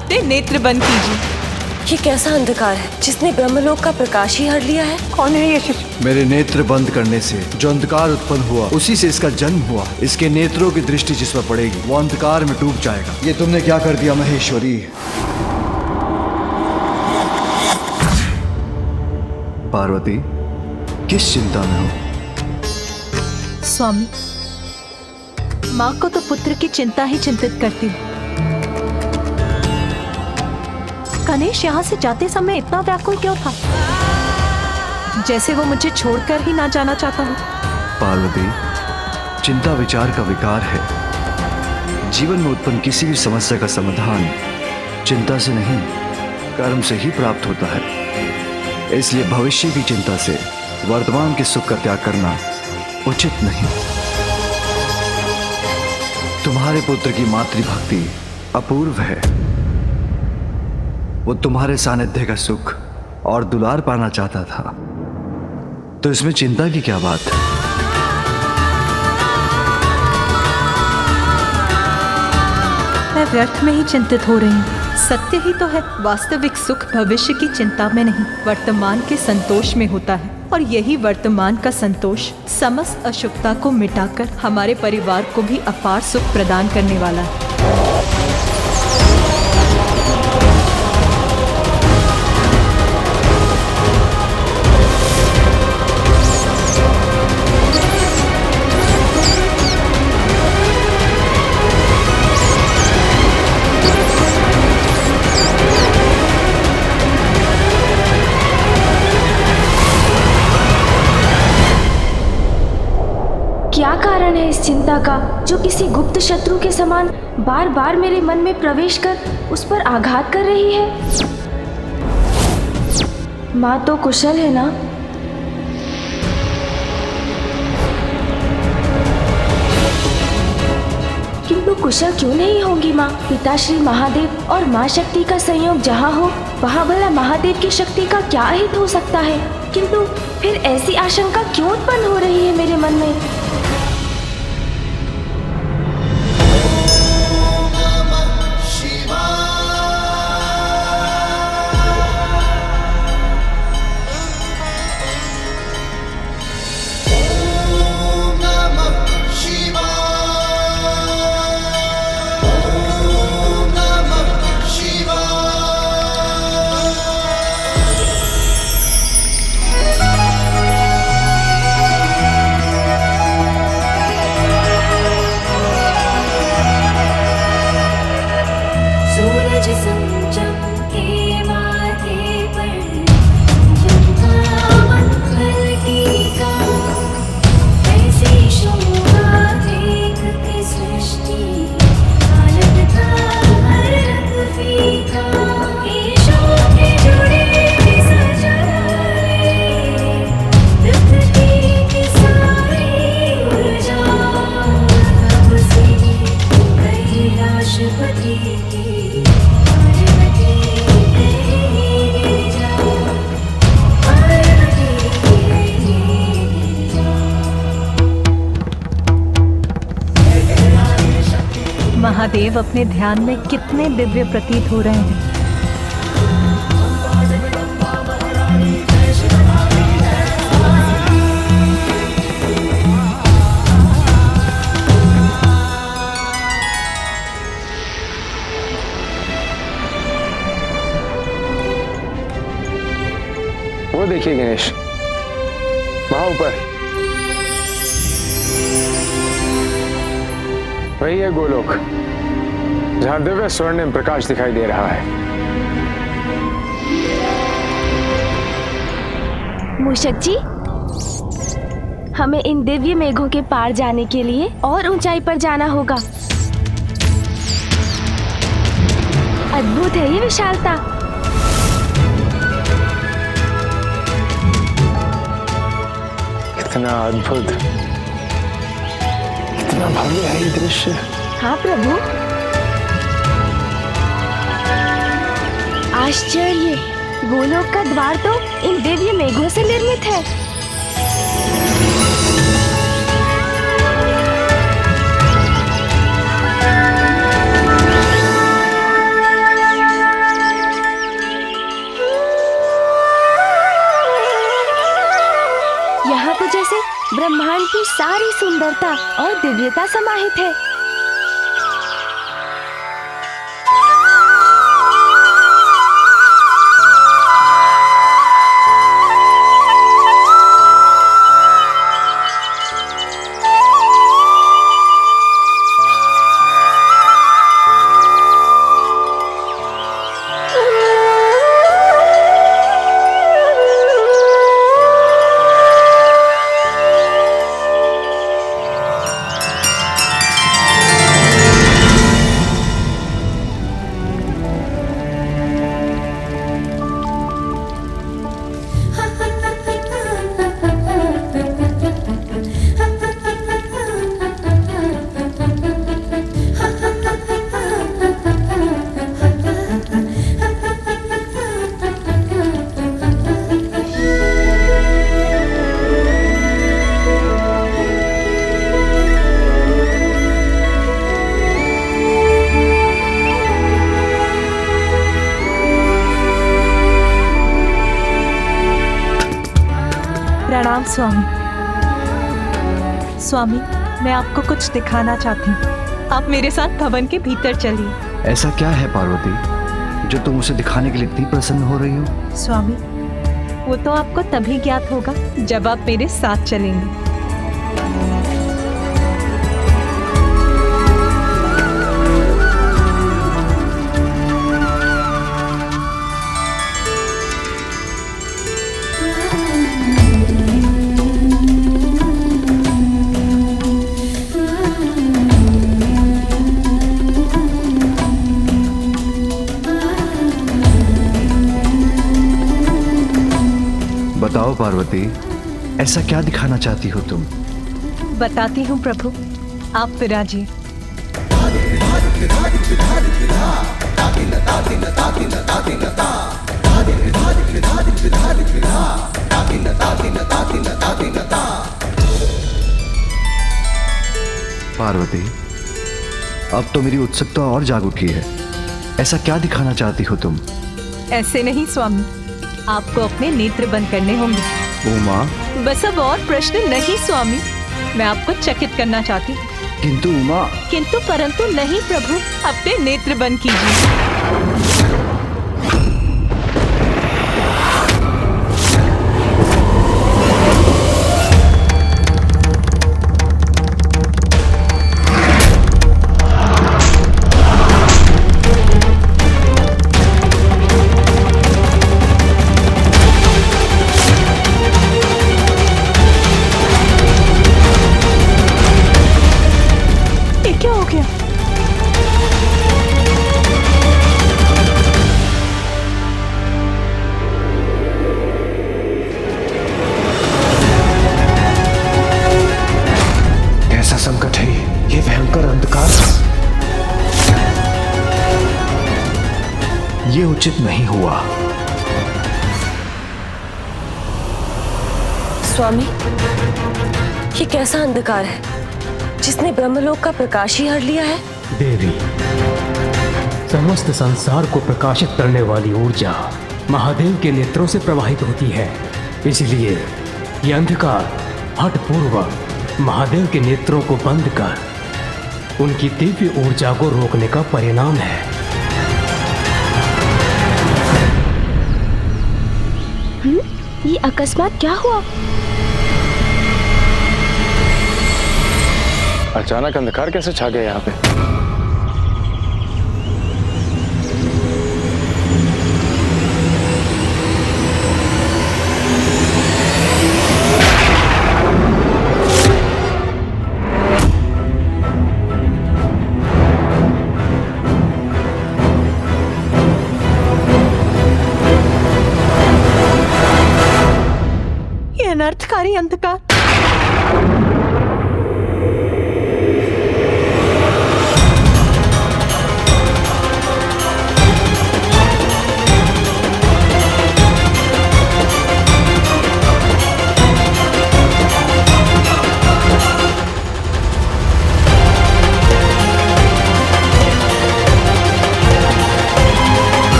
अपने नेत्र बंद कीजिए। ये कैसा अंधकार है जिसने ब्रह्मलोक का प्रकाश ही हर लिया है? कौन है ये शिशु? मेरे नेत्र बंद करने से जो अंधकार उत्पन्न हुआ उसी से इसका जन्म हुआ। इसके नेत्रों की दृष्टि जिस पर पड़ेगी वो अंधकार में डूब जाएगा। ये तुमने क्या कर दिया महेश्वरी? पार्वती, किस चिंता में हो? स्वामी, माँ को तो पुत्र की चिंता ही चिंतित करती है। गणेश यहाँ से जाते समय इतना व्याकुल क्यों था, जैसे वो मुझे छोड़कर ही ना जाना चाहता हो। पार्वती, चिंता विचार का विकार है। जीवन में उत्पन्न किसी भी समस्या का समाधान चिंता से नहीं, कर्म से ही प्राप्त होता है। इसलिए भविष्य की चिंता से वर्तमान के सुख का त्याग करना उचित नहीं। तुम्हारे पुत्र की मातृभक्ति अपूर्व है। वो तुम्हारे सानिध्य का सुख और दुलार पाना चाहता था, तो इसमें चिंता की क्या बात है? मैं व्यर्थ में ही चिंतित हो रही हूँ। सत्य ही तो है, वास्तविक सुख भविष्य की चिंता में नहीं, वर्तमान के संतोष में होता है। और यही वर्तमान का संतोष समस्त अशुभता को मिटाकर हमारे परिवार को भी अपार सुख प्रदान करने वाला है। क्या कारण है इस चिंता का जो किसी गुप्त शत्रु के समान बार बार मेरे मन में प्रवेश कर उस पर आघात कर रही है? माँ तो कुशल है ना? किंतु कुशल क्यों नहीं होंगी माँ? पिता श्री महादेव और माँ शक्ति का संयोग जहाँ हो वहाँ भला महादेव की शक्ति का क्या हित हो सकता है? किंतु फिर ऐसी आशंका क्यों उत्पन्न हो रही है मेरे मन में? महादेव अपने ध्यान में कितने दिव्य प्रतीत हो रहे हैं। वो देखिए गणेश, वहां ऊपर वही है गोलोक, जहां दिव्य स्वर्णिम प्रकाश दिखाई दे रहा है। मूषक जी, हमें इन दिव्य मेघों के पार जाने के लिए और ऊंचाई पर जाना होगा। अद्भुत है ये विशालता। कितना अद्भुत, कितना भव्य है ये दृश्य। हाँ प्रभु, आश्चर्य, गोलोक का द्वार तो इन दिव्य मेघों से निर्मित है। निर्मलता और दिव्यता समाहित है। प्रणाम स्वामी। स्वामी, मैं आपको कुछ दिखाना चाहती हूँ। आप मेरे साथ भवन के भीतर चलिए। ऐसा क्या है पार्वती जो तुम उसे दिखाने के लिए इतनी प्रसन्न हो रही हो? स्वामी, वो तो आपको तभी ज्ञात होगा जब आप मेरे साथ चलेंगे। बताओ पार्वती, ऐसा क्या दिखाना चाहती हो तुम? बताती हूँ प्रभु, आप विराजिए। पार्वती, अब तो मेरी उत्सुकता और जाग उठी है। ऐसा क्या दिखाना चाहती हो तुम? ऐसे नहीं स्वामी, आपको अपने नेत्र बंद करने होंगे। उमा, बस अब और प्रश्न नहीं स्वामी, मैं आपको चकित करना चाहती हूँ। किंतु उमा। किंतु परंतु नहीं प्रभु, अपने नेत्र बंद कीजिए। क्या हो गया? कैसा संकट है ये भयंकर अंधकार। ये उचित नहीं हुआ। स्वामी, ये कैसा अंधकार है जिसने ब्रह्मलोक का प्रकाश ही हर लिया है? देवी, समस्त संसार को प्रकाशित करने वाली ऊर्जा महादेव के नेत्रों से प्रवाहित होती है। इसलिए यह अंधकार हठपूर्वक महादेव के नेत्रों को बंद कर उनकी दिव्य ऊर्जा को रोकने का परिणाम है। ये अकस्मात क्या हुआ? अचानक अंधकार कैसे छा गया यहाँ पे? ये अनर्थकारी अंधकार।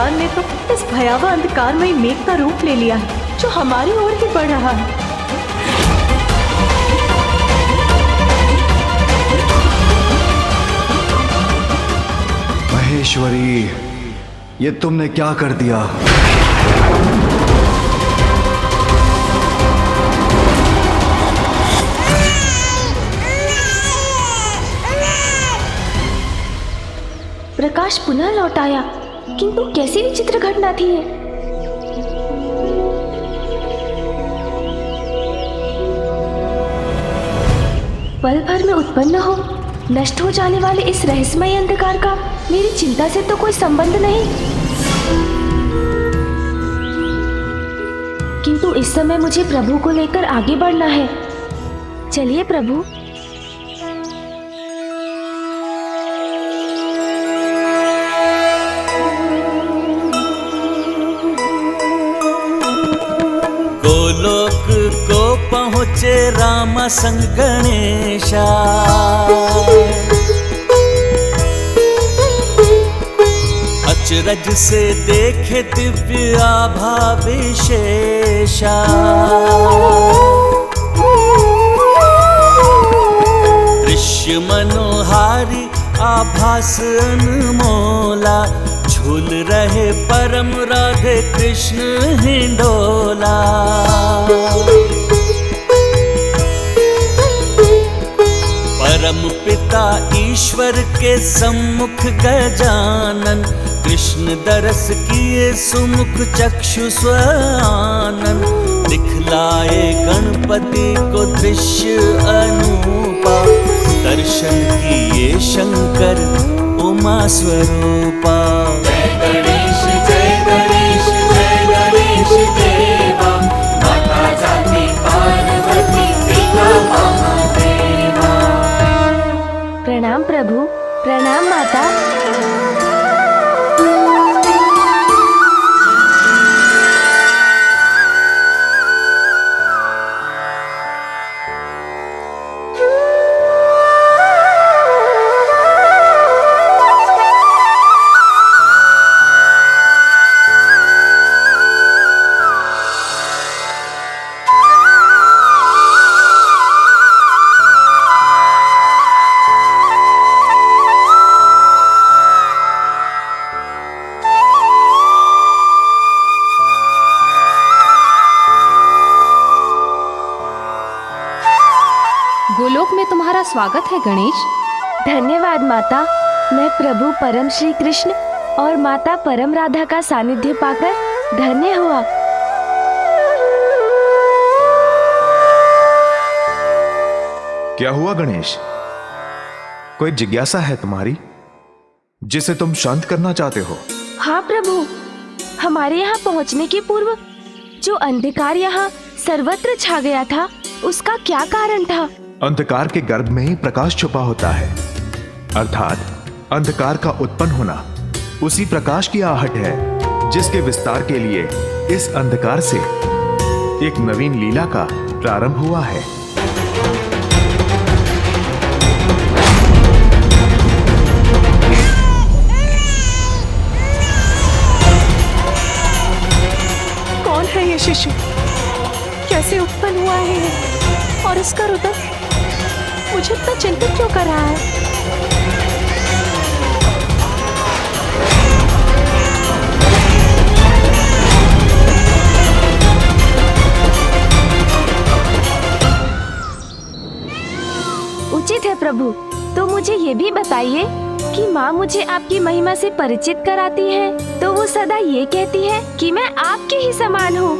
भगवान ने तो इस भयावह अंधकारमयी मेघ का रूप ले लिया है जो हमारी ओर ही बढ़ रहा है। महेश्वरी, ये तुमने क्या कर दिया? प्रकाश पुनः लौट आया, किंतु कैसी विचित्र घटना थी ये। पल भर में उत्पन्न हो नष्ट हो जाने वाले इस रहस्यमय अंधकार का मेरी चिंता से तो कोई संबंध नहीं, किंतु इस समय मुझे प्रभु को लेकर आगे बढ़ना है। चलिए प्रभु। गोलोक को पहुँचे राम संग गणेशा, अचरज से देखे दिव्य आभा विशेषा। दृश्य मनोहारी आभास अनमोला, झूल रहे परम राधे कृष्ण हिंडोला। परम पिता ईश्वर के सम्मुख गजानन, कृष्ण दरस किए सुमुख चक्षु स्वानन। दिखलाए गणपति को दृश्य अनूपा, दर्शन किए शंकर उमा स्वरूपा। जय गणेश जय गणेश जय गणेश देवा, माता जाति पार्वती पिता महादेवा। प्रणाम प्रभु, प्रणाम माता। गोलोक में तुम्हारा स्वागत है गणेश। धन्यवाद माता। मैं प्रभु परम श्री कृष्ण और माता परम राधा का सानिध्य पाकर धन्य हुआ। क्या हुआ गणेश? कोई जिज्ञासा है तुम्हारी जिसे तुम शांत करना चाहते हो? हाँ प्रभु, हमारे यहाँ पहुँचने के पूर्व जो अंधकार यहाँ सर्वत्र छा गया था, उसका क्या कारण था? अंधकार के गर्भ में ही प्रकाश छुपा होता है, अर्थात अंधकार का उत्पन्न होना उसी प्रकाश की आहट है जिसके विस्तार के लिए इस अंधकार से एक नवीन लीला का प्रारंभ हुआ है। कौन है ये शिशु? कैसे उत्पन्न हुआ है ये? और इसका रुदन मुझे इतना चिंतित क्यों कर रहा है? उचित है प्रभु। तो मुझे ये भी बताइए कि माँ मुझे आपकी महिमा से परिचित कराती है तो वो सदा ये कहती है कि मैं आपके ही समान हूँ,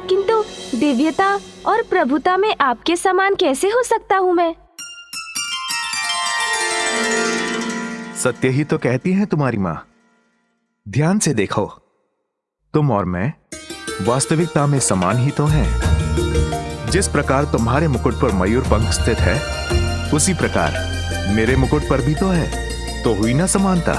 किंतु दिव्यता और प्रभुता में आपके समान कैसे हो सकता हूँ मैं? सत्य ही तो कहती है तुम्हारी माँ। ध्यान से देखो, तुम और मैं वास्तविकता में समान ही तो हैं। जिस प्रकार तुम्हारे मुकुट पर मयूर पंख स्थित है, उसी प्रकार मेरे मुकुट पर भी तो है। तो हुई ना समानता।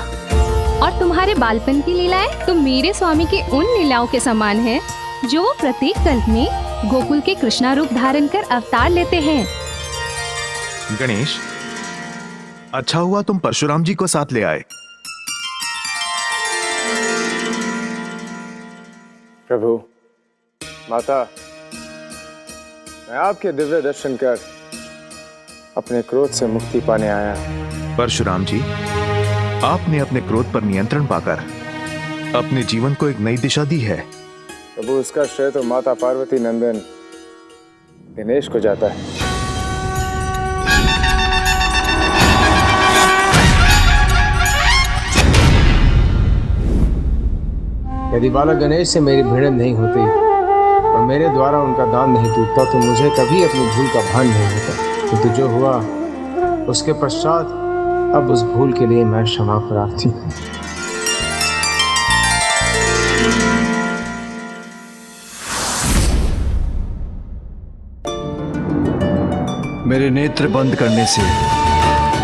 और तुम्हारे बालपन की लीलाएं तो मेरे स्वामी की उन लीलाओं के समान है जो वो प्रत्येक कल्प में गोकुल के कृष्णा रूप धारण कर अवतार लेते हैं। गणेश, अच्छा हुआ तुम परशुराम जी को साथ ले आए। प्रभु, माता, मैं आपके दिव्य दर्शन कर अपने क्रोध से मुक्ति पाने आया। परशुराम जी, आपने अपने क्रोध पर नियंत्रण पाकर अपने जीवन को एक नई दिशा दी है। प्रभु, इसका श्रेय तो माता पार्वती नंदन दिनेश को जाता है। यदि बालक गणेश से मेरी भिड़ंत नहीं होती और मेरे द्वारा उनका दान नहीं टूटता तो मुझे कभी अपनी भूल का भान नहीं होता। किंतु जो हुआ उसके पश्चात अब उस भूल के लिए मैं क्षमा प्रार्थी हूँ। मेरे नेत्र बंद करने से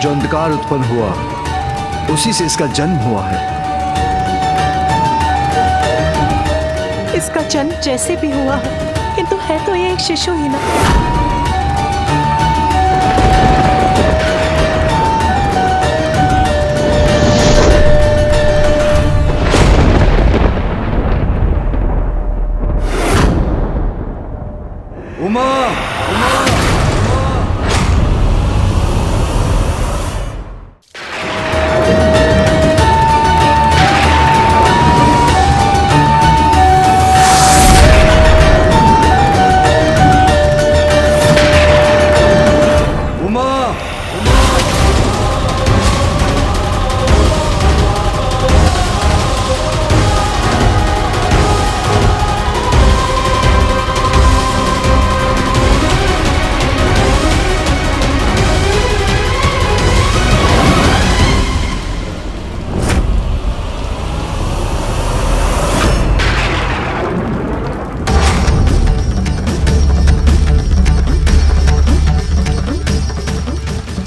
जो अंधकार उत्पन्न हुआ उसी से इसका जन्म हुआ है। इसका जन्म जैसे भी हुआ है, किंतु है तो ये एक शिशु ही ना। उमा, उमा,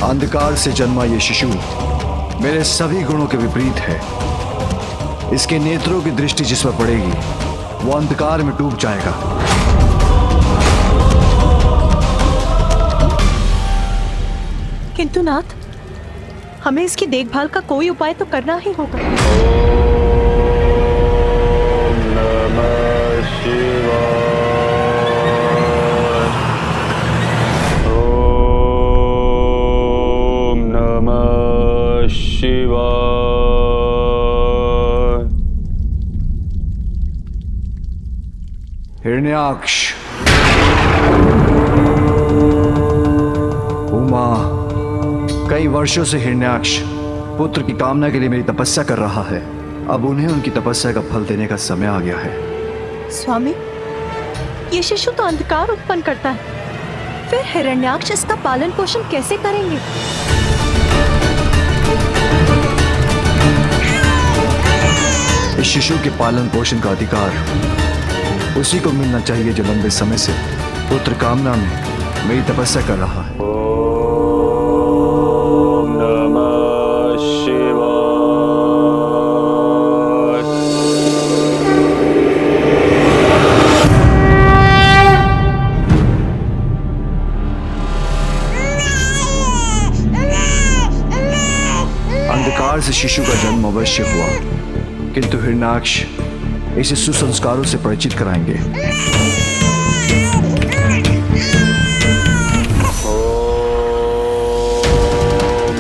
अंधकार से जन्मा ये शिशु मेरे सभी गुणों के विपरीत है। इसके नेत्रों की दृष्टि जिस पर पड़ेगी वो अंधकार में डूब जाएगा। किंतु नाथ, हमें इसकी देखभाल का कोई उपाय तो करना ही होगा। हिरण्याक्ष, उमा, कई वर्षों से हिरण्याक्ष पुत्र की कामना के लिए मेरी तपस्या कर रहा है। अब उन्हें उनकी तपस्या का फल देने का समय आ गया है। स्वामी, ये शिशु तो अंधकार उत्पन्न करता है, फिर हिरण्याक्ष इसका पालन पोषण कैसे करेंगे? इस शिशु के पालन पोषण का अधिकार उसी को मिलना चाहिए जो लंबे समय से पुत्र कामना में मेरी तपस्या कर रहा है। ओम नमः शिवाय। अंधकार से शिशु का जन्म अवश्य हुआ, किंतु हिरण्याक्ष इसे सुसंस्कारों से परिचित कराएंगे। ओम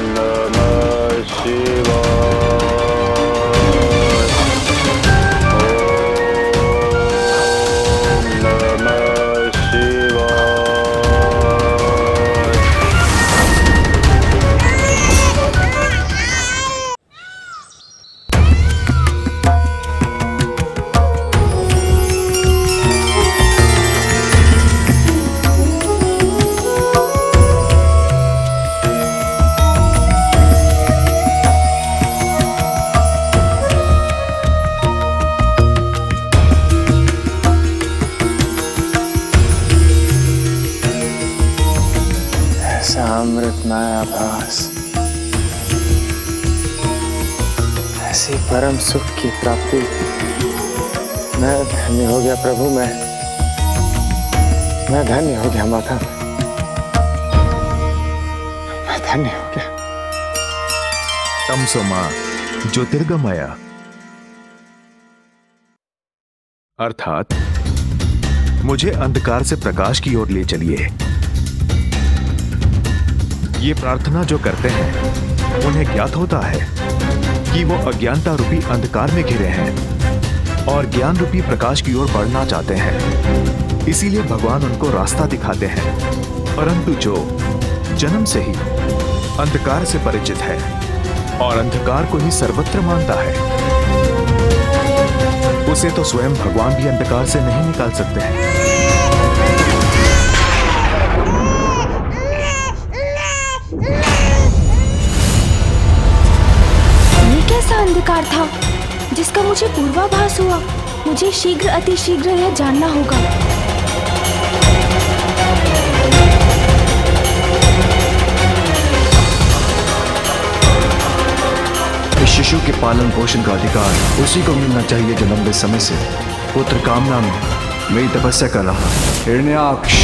नमः शिवाय। ओम नमः शिवाय। अमृतमय आभास, ऐसी परम सुख की प्राप्ति। मैं धन्य हो गया प्रभु, मैं धन्य हो गया माता, मैं धन्य हो गया। तमसो मां ज्योतिर्गमय। अर्थात मुझे अंधकार से प्रकाश की ओर ले चलिए। ये प्रार्थना जो करते हैं उन्हें ज्ञात होता है कि वो अज्ञानता रूपी अंधकार में घिरे हैं और ज्ञान रूपी प्रकाश की ओर बढ़ना चाहते हैं। इसीलिए भगवान उनको रास्ता दिखाते हैं। परंतु जो जन्म से ही अंधकार से परिचित है और अंधकार को ही सर्वत्र मानता है, उसे तो स्वयं भगवान भी अंधकार से नहीं निकाल सकते हैं। ये कैसा अंधकार था जिसका मुझे पूर्वाभास हुआ? मुझे शीघ्र अतिशीघ्र यह जानना होगा। इस शिशु के पालन पोषण का अधिकार उसी को मिलना चाहिए जो लंबे समय से पुत्र कामना में मेरी तपस्या कर रहा है। हिरण्याक्ष,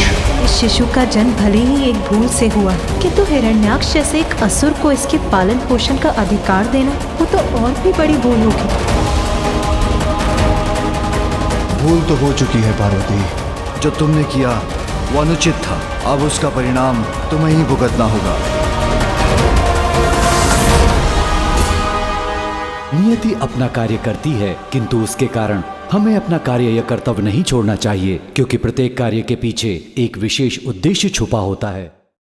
इस शिशु का जन्म भले ही एक भूल से हुआ, किंतु हिरण्याक्ष जैसे एक असुर को इसके पालन पोषण का अधिकार देना, वो तो और भी बड़ी भूल होगी। भूल तो हो चुकी है पार्वती। जो तुमने किया वो अनुचित था। अब उसका परिणाम तुम्हें ही भुगतना होगा। नियति अपना कार्य करती है, किंतु उसके कारण हमें अपना कार्य या कर्तव्य नहीं छोड़ना चाहिए, क्योंकि प्रत्येक कार्य के पीछे एक विशेष उद्देश्य छुपा होता है।